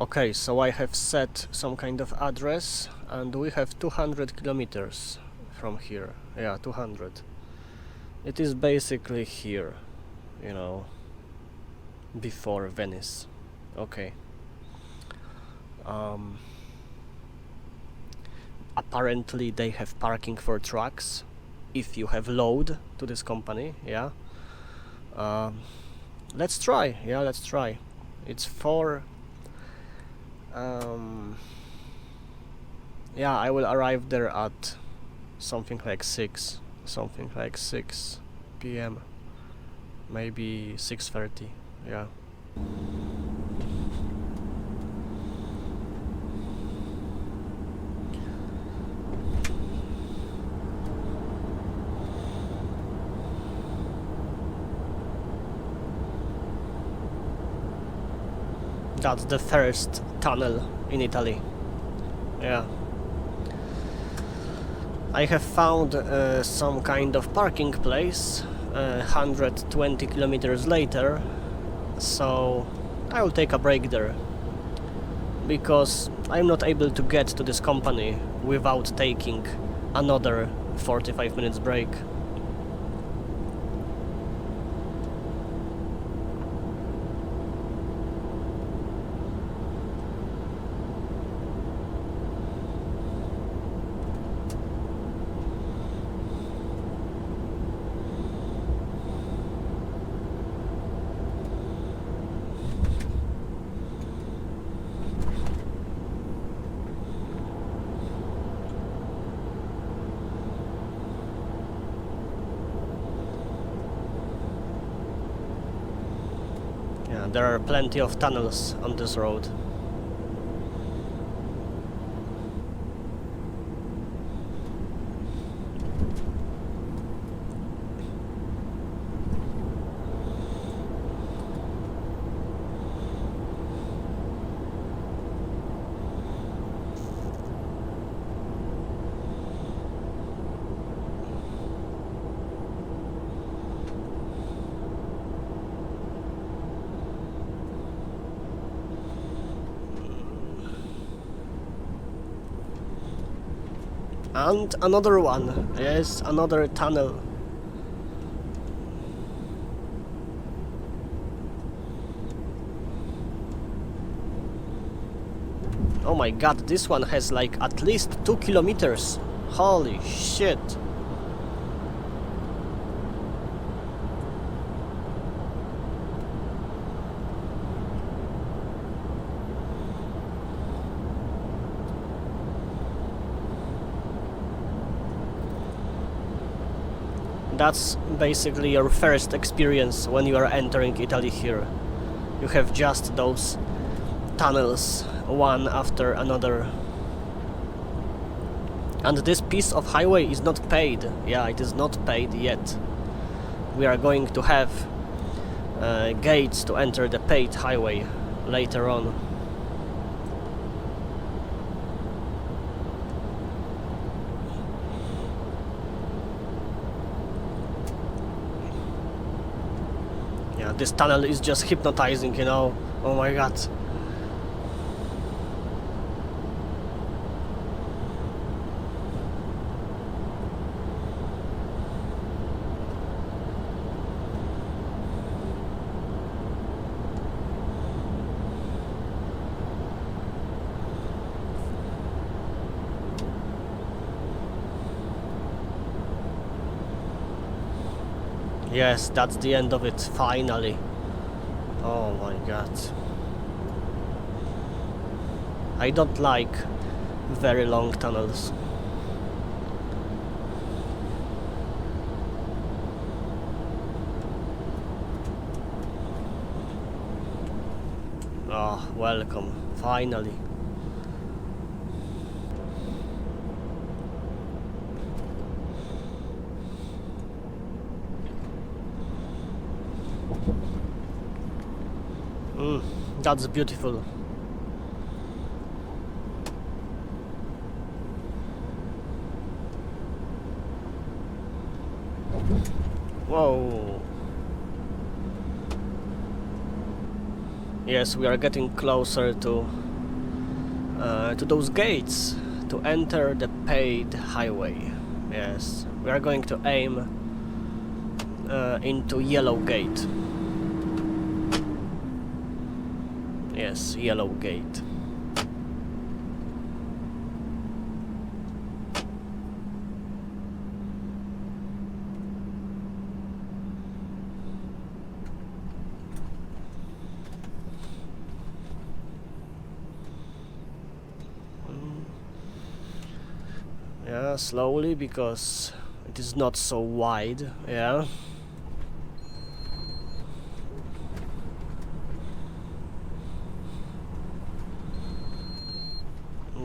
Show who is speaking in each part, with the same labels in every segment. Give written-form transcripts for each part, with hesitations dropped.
Speaker 1: Okay, so I have set some kind of address and we have 200 kilometers from here. Yeah, 200. It is basically here, you know, before Venice. Okay. Apparently they have parking for trucks if you have load to this company. Yeah. Let's try. Yeah, let's try. It's for yeah, I will arrive there at something like 6 p.m. maybe 6:30. Yeah. That's the first tunnel in Italy. Yeah. I have found some kind of parking place 120 kilometers later, so I will take a break there because I'm not able to get to this company without taking another 45 minutes break. Yeah, there are plenty of tunnels on this road. And another one, yes, another tunnel. Oh my god, this one has like at least 2 kilometers. Holy shit. That's basically your first experience when you are entering Italy here. You have just those tunnels, one after another. And this piece of highway is not paid. Yeah, it is not paid yet. We are going to have gates to enter the paid highway later on. Yeah, this tunnel is just hypnotizing, you know. Oh my god. Yes, that's the end of it, finally. Oh my god. I don't like very long tunnels. Oh, welcome, finally. That's beautiful. Whoa. Yes, we are getting closer to to those gates to enter the paid highway. Yes, we are going to aim into yellow gate. Yes, yellow gate. Yeah, slowly, because it is not so wide. Yeah.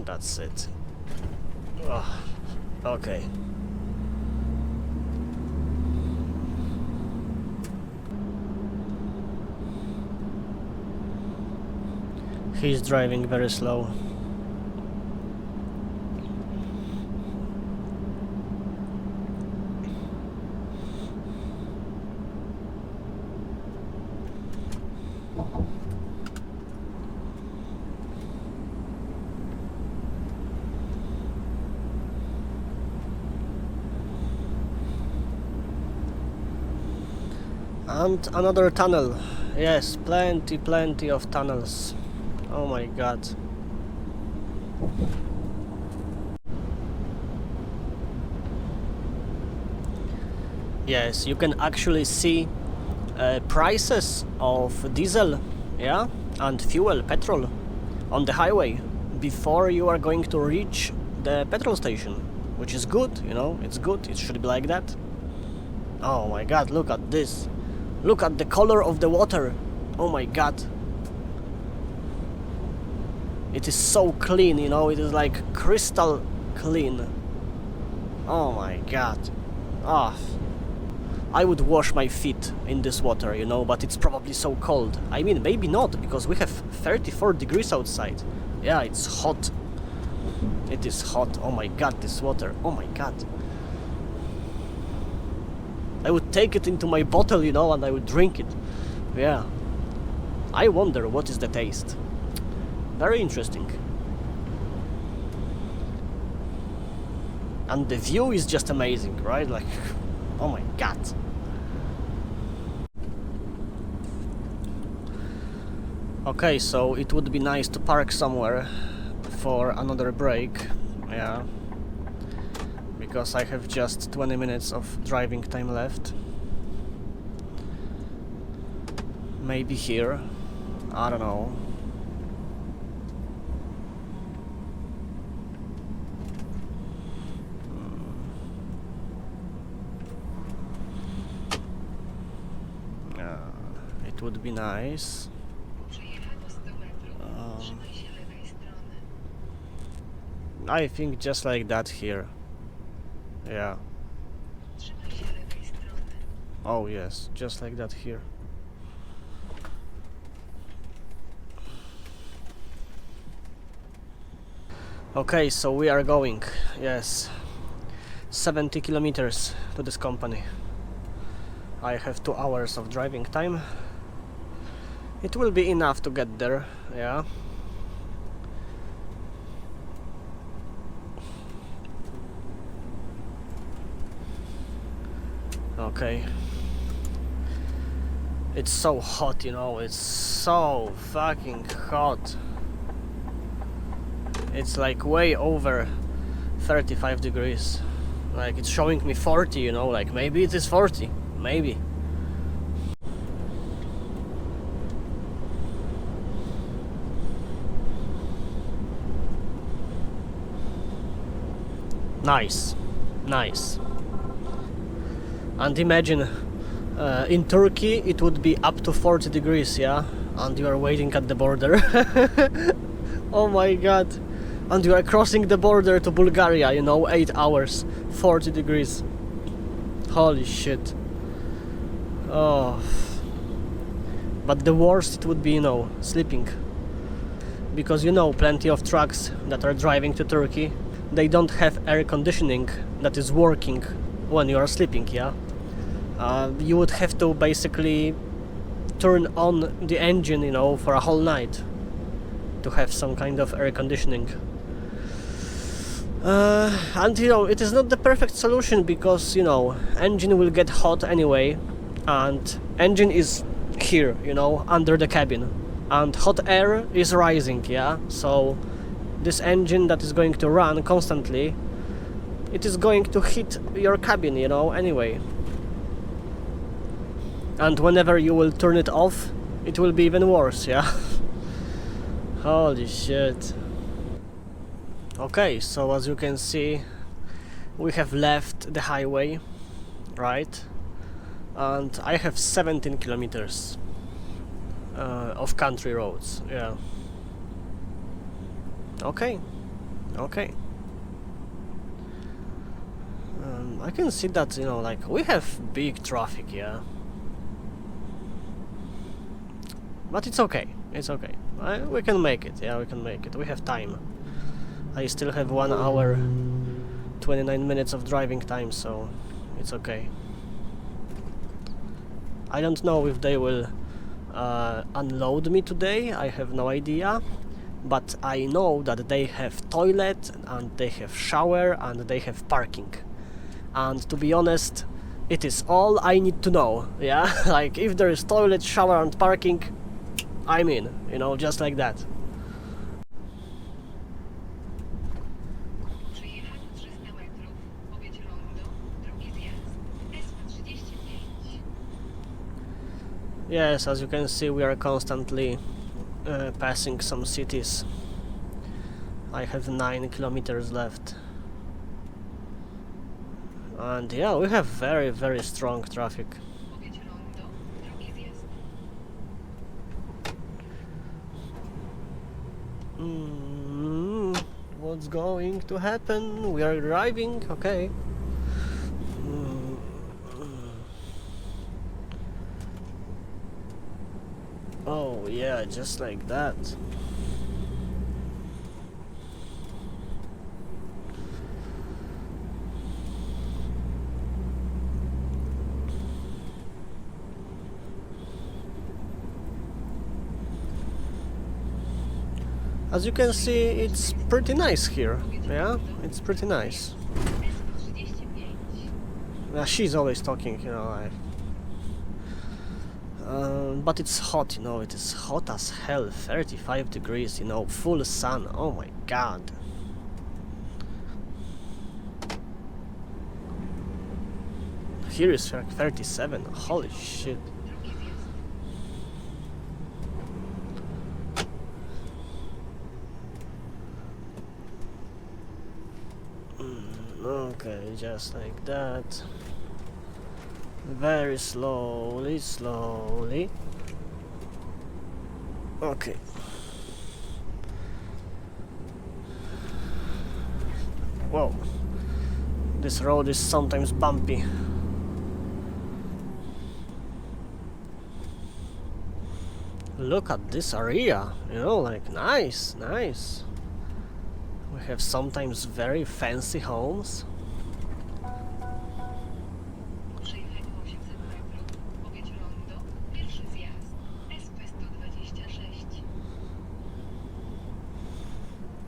Speaker 1: That's it. Oh, okay. He's driving very slow. And another tunnel. Yes, plenty of tunnels. Oh my god. Yes, you can actually see prices of diesel, yeah, and fuel, petrol, on the highway before you are going to reach the petrol station, which is good, you know, it's good, it should be like that. Oh my god, look at this. Look at the color of the water. Oh my god. It is so clean, you know, it is like crystal clean. Oh my god. Ah. I would wash my feet in this water, you know, but it's probably so cold. I mean, maybe not, because we have 34 degrees outside. Yeah, it's hot. It is hot. Oh my god, this water. Oh my god. I would take it into my bottle, you know, and I would drink it. Yeah. I wonder what is the taste. Very interesting. And the view is just amazing, right? Like, oh my god. Okay, so it would be nice to park somewhere for another break. Yeah. Because I have just 20 minutes of driving time left. Maybe here. I don't know. It would be nice. I think just like that here. Yeah. Oh yes, just like that here. Okay, so we are going, yes, 70 kilometers to this company. I have 2 hours of driving time. It will be enough to get there, yeah. Okay. It's so hot, you know, it's so fucking hot. It's like way over 35 degrees. Like, it's showing me 40, you know, like maybe it is 40, maybe. Nice, nice. And imagine, in Turkey it would be up to 40 degrees, yeah? And you are waiting at the border. Oh my god. And you are crossing the border to Bulgaria, you know, 8 hours, 40 degrees. Holy shit. Oh. But the worst it would be, you know, sleeping. Because, you know, plenty of trucks that are driving to Turkey, they don't have air conditioning that is working when you are sleeping, yeah? You would have to basically turn on the engine, you know, for a whole night. to have some kind of air conditioning. And you know, it is not the perfect solution because, you know, engine will get hot anyway, and engine is here, you know, under the cabin, and hot air is rising, yeah, so this engine that is going to run constantly, it is going to hit your cabin, you know, anyway. And whenever you will turn it off, it will be even worse, yeah. Holy shit. Okay, so as you can see, we have left the highway, right? And I have 17 kilometers of country roads, yeah. Okay, okay. I can see that, you know, like, we have big traffic, yeah. But it's okay, it's okay. We can make it, yeah, we can make it. We have time. I still have 1 hour, 29 minutes of driving time, so it's okay. I don't know if they will unload me today, I have no idea. But I know that they have toilet, and they have shower, and they have parking. And to be honest, it is all I need to know, yeah? Like, if there is toilet, shower and parking, I'm in, you know, just like that. Yes, as you can see, we are constantly passing some cities. I have 9 kilometers left. And yeah, we have very, very strong traffic. What's going to happen? We are driving, okay. Oh yeah, just like that. As you can see, it's pretty nice here, yeah? It's pretty nice. She's always talking, you know, but it's hot, you know, it is hot as hell, 35 degrees, you know, full sun, oh my god. Here is 37, holy shit. Okay, just like that. Very slowly, slowly. Okay. Whoa. This road is sometimes bumpy. Look at this area, you know, like, nice, nice. We have sometimes very fancy homes.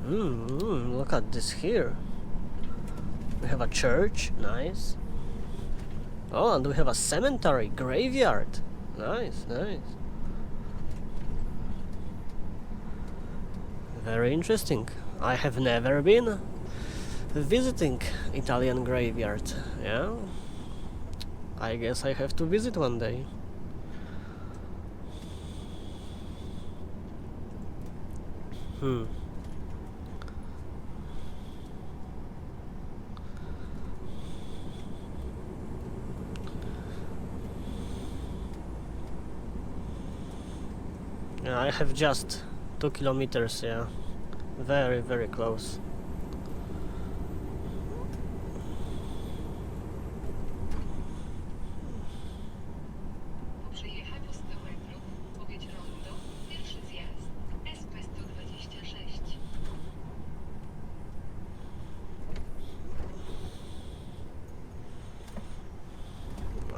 Speaker 1: Look at this here. We have a church, nice. Oh, and we have a cemetery, graveyard. Nice, nice. Very interesting. I have never been visiting Italian graveyard, yeah? I guess I have to visit one day. Yeah, I have just 2 kilometers, yeah. Very, very close.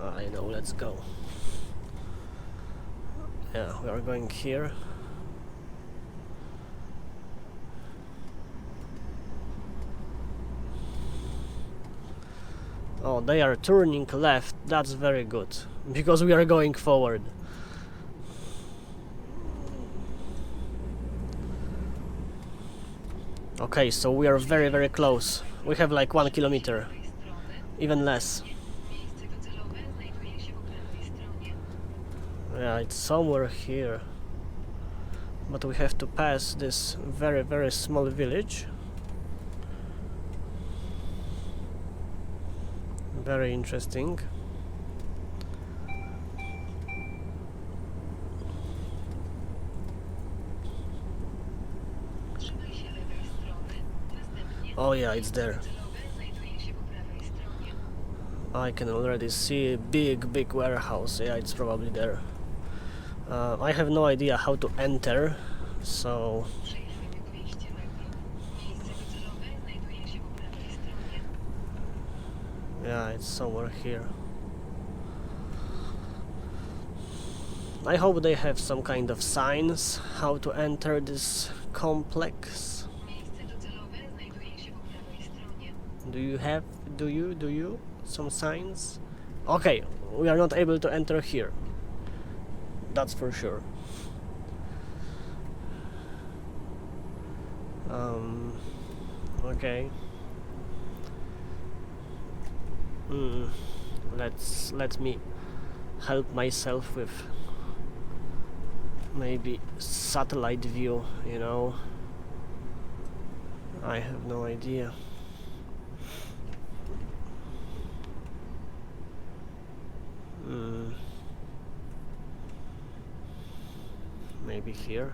Speaker 1: I know, let's go. Yeah, we are going here. Oh, they are turning left. That's very good, because we are going forward. Okay, so we are very, very close. We have like 1 kilometer, even less. Yeah, it's somewhere here. But we have to pass this very, very small village. Very interesting. Oh yeah, it's there. I can already see a big warehouse. Yeah, it's probably there. I have no idea how to enter, so... Yeah, it's somewhere here. I hope they have some kind of signs how to enter this complex. Do you some signs? Okay, we are not able to enter here. That's for sure. Okay. Let me help myself with maybe satellite view, you know. I have no idea. Maybe here.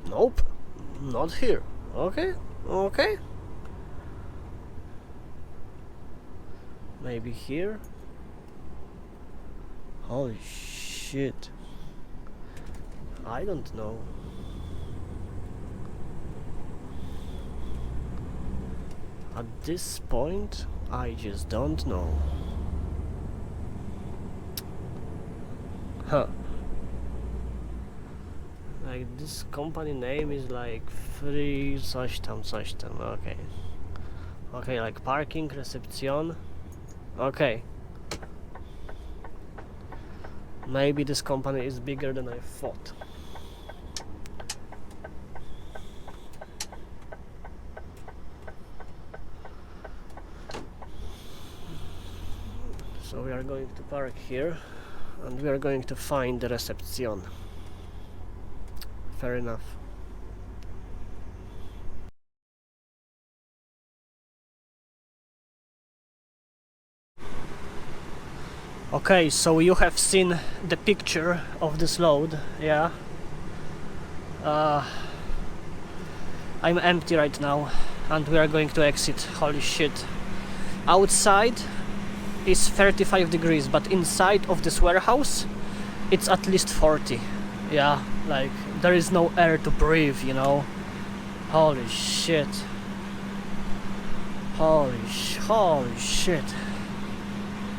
Speaker 1: Nope, not here. Okay, okay. Maybe here. Holy shit. I don't know. At this point, I just don't know. Huh. Like this company name is like free coś tam. Okay. Okay, like parking, reception. Okay. Maybe this company is bigger than I thought. So we are going to park here and we are going to find the reception. Fair enough. Okay, so you have seen the picture of this load, yeah? I'm empty right now and we are going to exit. Holy shit. Outside is 35 degrees, but inside of this warehouse it's at least 40. Yeah, like there is no air to breathe, you know? Holy shit. Holy shit.